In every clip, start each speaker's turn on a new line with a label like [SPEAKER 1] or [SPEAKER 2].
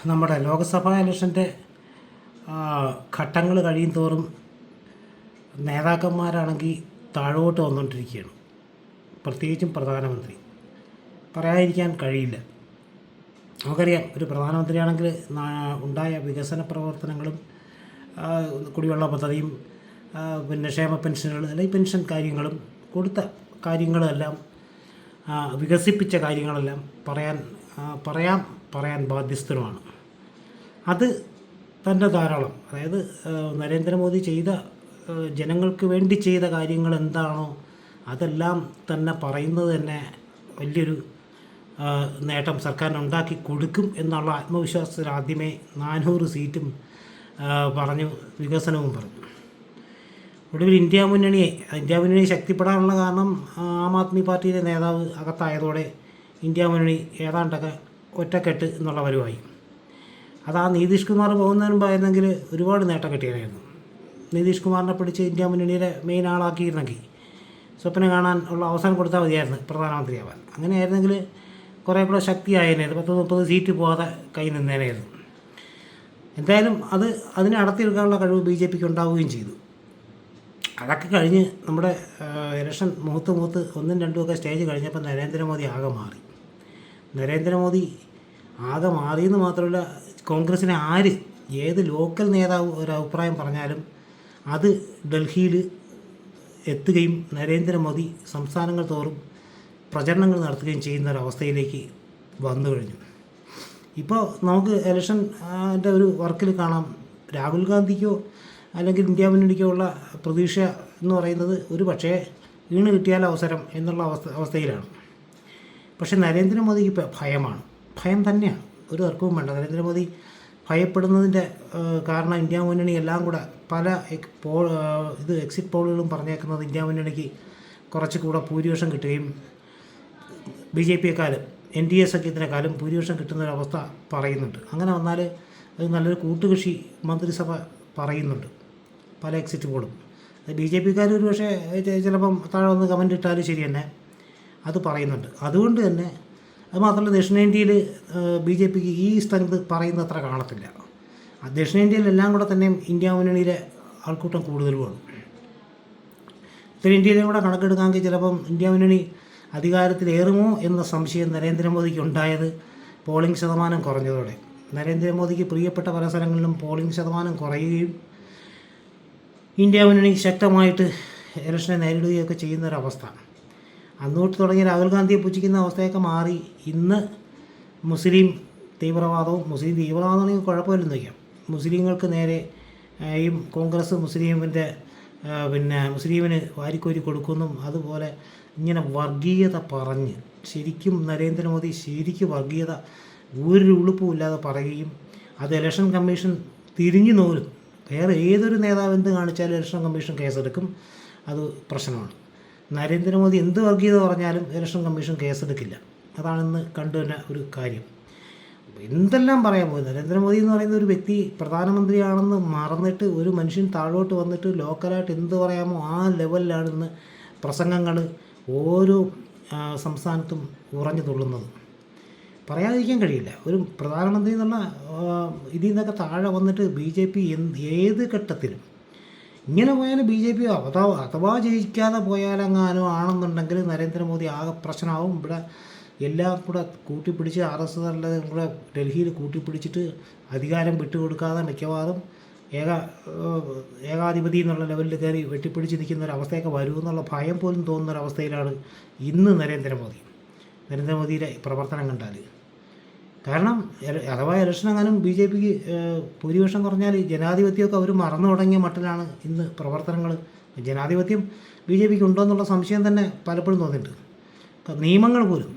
[SPEAKER 1] നമ്മുടെ ലോക്സഭാ ഇലക്ഷൻ്റെ ഘട്ടങ്ങൾ കഴിയും തോറും നേതാക്കന്മാരാണെങ്കിൽ താഴോട്ട് വന്നുകൊണ്ടിരിക്കുകയാണ്. പ്രത്യേകിച്ചും പ്രധാനമന്ത്രി പറയാതിരിക്കാൻ കഴിയില്ല. നമുക്കറിയാം, ഒരു പ്രധാനമന്ത്രിയാണെങ്കിൽ ഉണ്ടായ വികസന പ്രവർത്തനങ്ങളും കുടിവെള്ള പദ്ധതിയും പിന്നെ ക്ഷേമ പെൻഷനുകൾ അല്ലെങ്കിൽ പെൻഷൻ കാര്യങ്ങളും കൊടുത്ത കാര്യങ്ങളെല്ലാം വികസിപ്പിച്ച കാര്യങ്ങളെല്ലാം പറയാൻ ബാധ്യസ്ഥരുമാണ്. അത് തന്നെ ധാരാളം. അതായത് നരേന്ദ്രമോദി ചെയ്ത ജനങ്ങൾക്ക് വേണ്ടി ചെയ്ത കാര്യങ്ങൾ എന്താണോ അതെല്ലാം തന്നെ പറയുന്നത് തന്നെ വലിയൊരു നേട്ടം സർക്കാരിന് ഉണ്ടാക്കി കൊടുക്കും എന്നുള്ള ആത്മവിശ്വാസത്തിൽ ആദ്യമേ 400 സീറ്റും പറഞ്ഞു, വികസനവും പറഞ്ഞു. ഒടുവിൽ ഇന്ത്യ മുന്നണി ശക്തിപ്പെടാനുള്ള കാരണം ആം ആദ്മി പാർട്ടിയിലെ നേതാവ് അകത്തായതോടെ ഇന്ത്യ മുന്നണി ഏതാണ്ടൊക്കെ ഒറ്റക്കെട്ട് എന്നുള്ള വരുവായി. അത് ആ നിതീഷ് കുമാർ പോകുന്നതിന് മുമ്പായിരുന്നെങ്കിൽ ഒരുപാട് നേട്ടം കിട്ടിയായിരുന്നു. നിതീഷ് കുമാറിനെ പിടിച്ച് ഇന്ത്യ മുന്നണിയുടെ മെയിൻ ആളാക്കിയിരുന്നെങ്കിൽ സ്വപ്നം കാണാൻ ഉള്ള അവസരം കൊടുത്താൽ മതിയായിരുന്നു പ്രധാനമന്ത്രിയാവാൻ. അങ്ങനെയായിരുന്നെങ്കിൽ കുറേ കൂടെ ശക്തിയായേനായിരുന്നു, 10-30 സീറ്റ് പോകാതെ കൈ നിന്നേനായിരുന്നു. എന്തായാലും അതിനെ അടത്തിയെടുക്കാനുള്ള കഴിവ് BJPക്ക് ഉണ്ടാവുകയും ചെയ്തു. അതൊക്കെ കഴിഞ്ഞ് നമ്മുടെ ഇലക്ഷൻ മൂത്ത് 1ഉം 2ഉം ഒക്കെ സ്റ്റേജ് കഴിഞ്ഞപ്പോൾ നരേന്ദ്രമോദി ആകെ മാറിയെന്ന് മാത്രമല്ല, കോൺഗ്രസ്സിനെ ഏത് ലോക്കൽ നേതാവ് ഒരു അഭിപ്രായം പറഞ്ഞാലും അത് ഡൽഹിയിൽ എത്തുകയും നരേന്ദ്രമോദി സംസ്ഥാനങ്ങൾ തോറും പ്രചരണങ്ങൾ നടത്തുകയും ചെയ്യുന്ന ഒരവസ്ഥയിലേക്ക് വന്നു കഴിഞ്ഞു. ഇപ്പോൾ നമുക്ക് ഇലക്ഷൻ്റെ ഒരു വർക്കിൽ കാണാം, രാഹുൽ ഗാന്ധിക്കോ അല്ലെങ്കിൽ ഇന്ത്യ മുന്നണിക്കോ ഉള്ള പ്രതീക്ഷ എന്ന് പറയുന്നത് ഒരു പക്ഷേ വീണ് കിട്ടിയാൽ അവസരം എന്നുള്ള അവസ്ഥയിലാണ്. പക്ഷേ നരേന്ദ്രമോദിക്ക് ഭയം തന്നെയാണ്, ഒരു തർക്കവും വേണ്ട. നരേന്ദ്രമോദി ഭയപ്പെടുന്നതിൻ്റെ കാരണം ഇന്ത്യ മുന്നണി എല്ലാം കൂടെ പല എക്സിറ്റ് പോളുകളും പറഞ്ഞേക്കുന്നത് ഇന്ത്യ മുന്നണിക്ക് കുറച്ചുകൂടെ ഭൂരിപക്ഷം കിട്ടുകയും BJPയെക്കാളും NDA സഖ്യത്തിനേക്കാളും ഭൂരിപക്ഷം കിട്ടുന്നൊരവസ്ഥ പറയുന്നുണ്ട്. അങ്ങനെ വന്നാൽ അത് നല്ലൊരു കൂട്ടുകക്ഷി മന്ത്രിസഭ പറയുന്നുണ്ട് പല എക്സിറ്റ് പോളും. BJPക്കാർ ഒരു പക്ഷേ ചിലപ്പം താഴെ വന്ന് കമൻ്റ് ഇട്ടാലും ശരി തന്നെ അത് പറയുന്നുണ്ട്. അതുകൊണ്ട് തന്നെ അത് മാത്രമല്ല, ദക്ഷിണേന്ത്യയിൽ BJPക്ക് ഈ സ്ട്രെങ്ത് പറയുന്ന അത്ര കാണത്തില്ല. ദക്ഷിണേന്ത്യയിലെല്ലാം കൂടെ തന്നെ ഇന്ത്യ മുന്നണിയിലെ ആൾക്കൂട്ടം കൂടുതലുമാണ്. ഉത്തരേന്ത്യയിലും കൂടെ കണക്കെടുക്കാമെങ്കിൽ ചിലപ്പം ഇന്ത്യ മുന്നണി അധികാരത്തിലേറുമോ എന്ന സംശയം നരേന്ദ്രമോദിക്ക് ഉണ്ടായത് പോളിംഗ് ശതമാനം കുറഞ്ഞതോടെ. നരേന്ദ്രമോദിക്ക് പ്രിയപ്പെട്ട പല സ്ഥലങ്ങളിലും പോളിംഗ് ശതമാനം കുറയുകയും ഇന്ത്യ മുന്നണി ശക്തമായിട്ട് ഇലക്ഷനെ നേരിടുകയൊക്കെ ചെയ്യുന്നൊരവസ്ഥ. അന്നോട്ട് തുടങ്ങിയ രാഹുൽ ഗാന്ധിയെ പുച്ഛിക്കുന്ന അവസ്ഥയൊക്കെ മാറി ഇന്ന് മുസ്ലിം തീവ്രവാദമാണെങ്കിൽ കുഴപ്പമില്ലെന്ന് വയ്ക്കാം. മുസ്ലിങ്ങൾക്ക് നേരെയും കോൺഗ്രസ് മുസ്ലിമിന് വാരിക്കോരി കൊടുക്കുമെന്നും അതുപോലെ ഇങ്ങനെ വർഗീയത പറഞ്ഞ് ശരിക്കും നരേന്ദ്രമോദി വർഗീയത ഒരു ഉളുപ്പുമില്ലാതെ പറയുകയും അത് ഇലക്ഷൻ കമ്മീഷൻ തിരിഞ്ഞു നോലും. വേറെ ഏതൊരു നേതാവ് എന്ത് കാണിച്ചാലും ഇലക്ഷൻ കമ്മീഷൻ കേസെടുക്കും, അത് പ്രശ്നമാണ്. നരേന്ദ്രമോദി എന്ത് വർഗീയത പറഞ്ഞാലും ഇലക്ഷൻ കമ്മീഷൻ കേസെടുക്കില്ല. അതാണെന്ന് കണ്ടുതന്നെ ഒരു കാര്യം. എന്തെല്ലാം പറയാൻ പോകും. നരേന്ദ്രമോദി എന്ന് പറയുന്ന ഒരു വ്യക്തി പ്രധാനമന്ത്രിയാണെന്ന് മറന്നിട്ട് ഒരു മനുഷ്യൻ താഴോട്ട് വന്നിട്ട് ലോക്കലായിട്ട് എന്ത് പറയാമോ ആ ലെവലിലാണ് ഇന്ന് പ്രസംഗങ്ങൾ ഓരോ സംസ്ഥാനത്തും ഉറഞ്ഞു തുള്ളുന്നത്. പറയാതിരിക്കാൻ കഴിയില്ല. ഒരു പ്രധാനമന്ത്രി എന്നുള്ള ഇതിൽ നിന്നൊക്കെ താഴെ വന്നിട്ട് BJP ഏത് ഘട്ടത്തിലും ഇങ്ങനെ പോയാൽ BJP അഥവാ ജയിക്കാതെ പോയാലെങ്ങാനും ആണെന്നുണ്ടെങ്കിൽ നരേന്ദ്രമോദി ആകെ പ്രശ്നമാവും. ഇവിടെ എല്ലാം കൂടെ കൂട്ടിപ്പിടിച്ച് RSSല്ലാം കൂടെ ഡൽഹിയിൽ കൂട്ടിപ്പിടിച്ചിട്ട് അധികാരം വിട്ടുകൊടുക്കാതെ മിക്കവാറും ഏകാധിപതി എന്നുള്ള ലെവലിൽ കയറി വെട്ടിപ്പിടിച്ച് നിൽക്കുന്ന ഒരവസ്ഥയൊക്കെ വരുമെന്നുള്ള ഭയം പോലും തോന്നുന്നൊരവസ്ഥയിലാണ് ഇന്ന് നരേന്ദ്രമോദിയുടെ പ്രവർത്തനം കണ്ടാൽ. കാരണം അഥവാ ഇലക്ഷനെങ്ങാനും BJPക്ക് ഭൂരിപക്ഷം കുറഞ്ഞാൽ ജനാധിപത്യമൊക്കെ അവർ മറന്നു തുടങ്ങിയ മട്ടിലാണ് ഇന്ന് പ്രവർത്തനങ്ങൾ. ജനാധിപത്യം BJPക്ക് ഉണ്ടോ എന്നുള്ള സംശയം തന്നെ പലപ്പോഴും തോന്നിയിട്ടുണ്ട്. നിയമങ്ങൾ പോലും,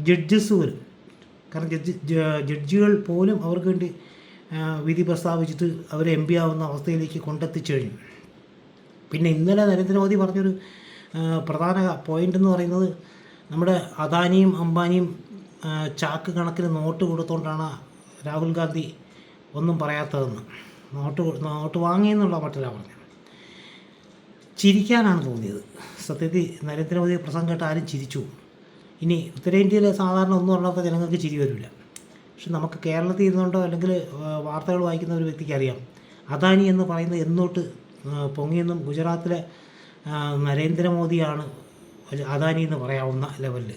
[SPEAKER 1] ജഡ്ജസ് പോലും, കാരണം ജഡ്ജികൾ പോലും അവർക്ക് വേണ്ടി വിധി പ്രസ്താവിച്ചിട്ട് അവർ MP ആവുന്ന അവസ്ഥയിലേക്ക് കൊണ്ടെത്തിച്ചു കഴിഞ്ഞു. പിന്നെ ഇന്നലെ നരേന്ദ്രമോദി പറഞ്ഞൊരു പ്രധാന പോയിൻ്റ് എന്ന് പറയുന്നത് നമ്മുടെ അദാനിയും അംബാനിയും ചാക്ക് കണക്കിന് നോട്ട് കൊടുത്തുകൊണ്ടാണ് രാഹുൽ ഗാന്ധി ഒന്നും പറയാത്തതെന്ന്. നോട്ട് വാങ്ങിയെന്നുള്ള മട്ടിലാണ് പറഞ്ഞത്. ചിരിക്കാനാണ് തോന്നിയത്. സത്യത്തിൽ നരേന്ദ്രമോദി പ്രസംഗം കേട്ട് ആരും ചിരിച്ചു. ഇനി ഉത്തരേന്ത്യയിലെ സാധാരണ ഒന്നും അല്ലാത്ത ജനങ്ങൾക്ക് ചിരി വരില്ല. പക്ഷെ നമുക്ക് കേരളത്തിൽ ഇരുന്നുകൊണ്ടോ അല്ലെങ്കിൽ വാർത്തകൾ വായിക്കുന്ന ഒരു വ്യക്തിക്ക് അറിയാം അദാനി എന്ന് പറയുന്നത് എന്നോട്ട് പൊങ്ങിയെന്നും ഗുജറാത്തിലെ നരേന്ദ്രമോദിയാണ് അദാനി എന്ന് പറയാവുന്ന ലെവലിൽ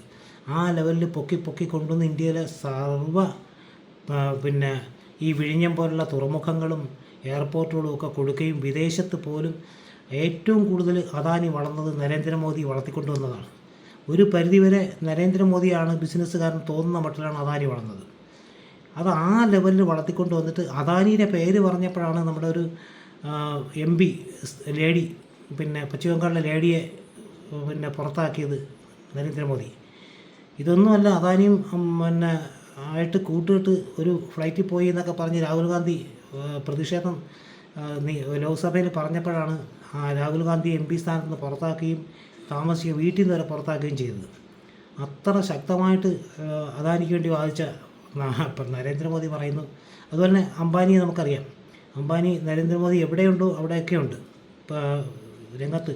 [SPEAKER 1] ആ ലെവലിൽ പൊക്കി കൊണ്ടുവന്ന് ഇന്ത്യയിലെ പിന്നെ ഈ വിഴിഞ്ഞം പോലുള്ള തുറമുഖങ്ങളും എയർപോർട്ടുകളും ഒക്കെ കൊടുക്കുകയും വിദേശത്ത് പോലും ഏറ്റവും കൂടുതൽ അദാനി വളർന്നത് നരേന്ദ്രമോദി വളർത്തിക്കൊണ്ടുവന്നതാണ്. ഒരു പരിധിവരെ നരേന്ദ്രമോദിയാണ് ബിസിനസ്സുകാരൻ തോന്നുന്ന മട്ടിലാണ് അദാനി വളർന്നത്. അത് ആ ലെവലിൽ വളർത്തിക്കൊണ്ട് വന്നിട്ട് അദാനിയുടെ പേര് പറഞ്ഞപ്പോഴാണ് നമ്മുടെ ഒരു MP ലേഡി, പിന്നെ പശ്ചിമ ബംഗാളിലെ ലേഡിയെ പിന്നെ പുറത്താക്കിയത് നരേന്ദ്രമോദി. ഇതൊന്നുമല്ല, അദാനിയും പിന്നെ ആയിട്ട് കൂട്ടിട്ട് ഒരു ഫ്ലൈറ്റിൽ പോയി എന്നൊക്കെ പറഞ്ഞ് രാഹുൽ ഗാന്ധി പ്രതിഷേധം ലോക്സഭയിൽ പറഞ്ഞപ്പോഴാണ് രാഹുൽ ഗാന്ധി MP സ്ഥാനത്ത് നിന്ന് പുറത്താക്കുകയും താമസിക്കുകയും വീട്ടിൽ നിന്ന് വരെ പുറത്താക്കുകയും ചെയ്തത്. അത്ര ശക്തമായിട്ട് അദാനിക്ക് വേണ്ടി വാദിച്ച നരേന്ദ്രമോദി പറയുന്നു. അതുപോലെ തന്നെ അംബാനിയെ നമുക്കറിയാം. അംബാനി നരേന്ദ്രമോദി എവിടെയുണ്ടോ അവിടെയൊക്കെ ഉണ്ട്. ഇപ്പോൾ രംഗത്ത്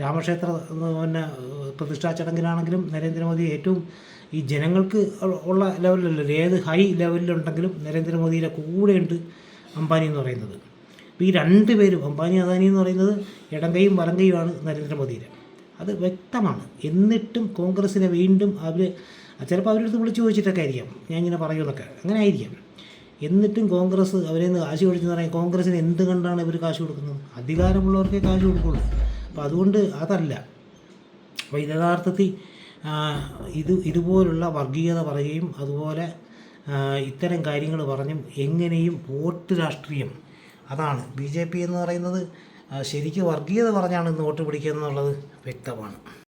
[SPEAKER 1] രാമക്ഷേത്ര പിന്നെ പ്രതിഷ്ഠാ ചടങ്ങിലാണെങ്കിലും നരേന്ദ്രമോദി ഏറ്റവും ഈ ജനങ്ങൾക്ക് ഉള്ള ലെവലിലല്ലോ, ഏത് ഹൈ ലെവലിലുണ്ടെങ്കിലും നരേന്ദ്രമോദിയുടെ കൂടെയുണ്ട് അംബാനി എന്ന് പറയുന്നത്. അപ്പോൾ ഈ രണ്ട് പേരും, അംബാനി അദാനി എന്ന് പറയുന്നത് ഇടം കൈയും വലം കൈയുമാണ് നരേന്ദ്രമോദിയുടെ. അത് വ്യക്തമാണ്. എന്നിട്ടും കോൺഗ്രസ്സിനെ വീണ്ടും അവർ ചിലപ്പോൾ അവരടുത്ത് വിളിച്ചു ചോദിച്ചിട്ടൊക്കെ ആയിരിക്കാം ഞാൻ ഇങ്ങനെ പറയുമെന്നൊക്കെ, അങ്ങനെ ആയിരിക്കാം. എന്നിട്ടും കോൺഗ്രസ് അവരെ നിന്ന് കാശ് കൊടുത്തെന്ന് പറയാം. കോൺഗ്രസ്സിന് എന്ത് കണ്ടാണ് ഇവർ കാശ് കൊടുക്കുന്നത്? അധികാരമുള്ളവർക്കേ കാശ് കൊടുക്കുള്ളൂ. അപ്പോൾ അതുകൊണ്ട് അതല്ല. അപ്പോൾ യഥാർത്ഥത്തിൽ ഇതുപോലുള്ള വർഗീയത പറയുകയും അതുപോലെ ഇത്തരം കാര്യങ്ങൾ പറഞ്ഞും എങ്ങനെയും വോട്ട് രാഷ്ട്രീയം, അതാണ് BJP എന്ന് പറയുന്നത്. ശരിക്കും വർഗീയത പറഞ്ഞാണ് ഇന്ന് വോട്ട് പിടിക്കുക എന്നുള്ളത് വ്യക്തമാണ്.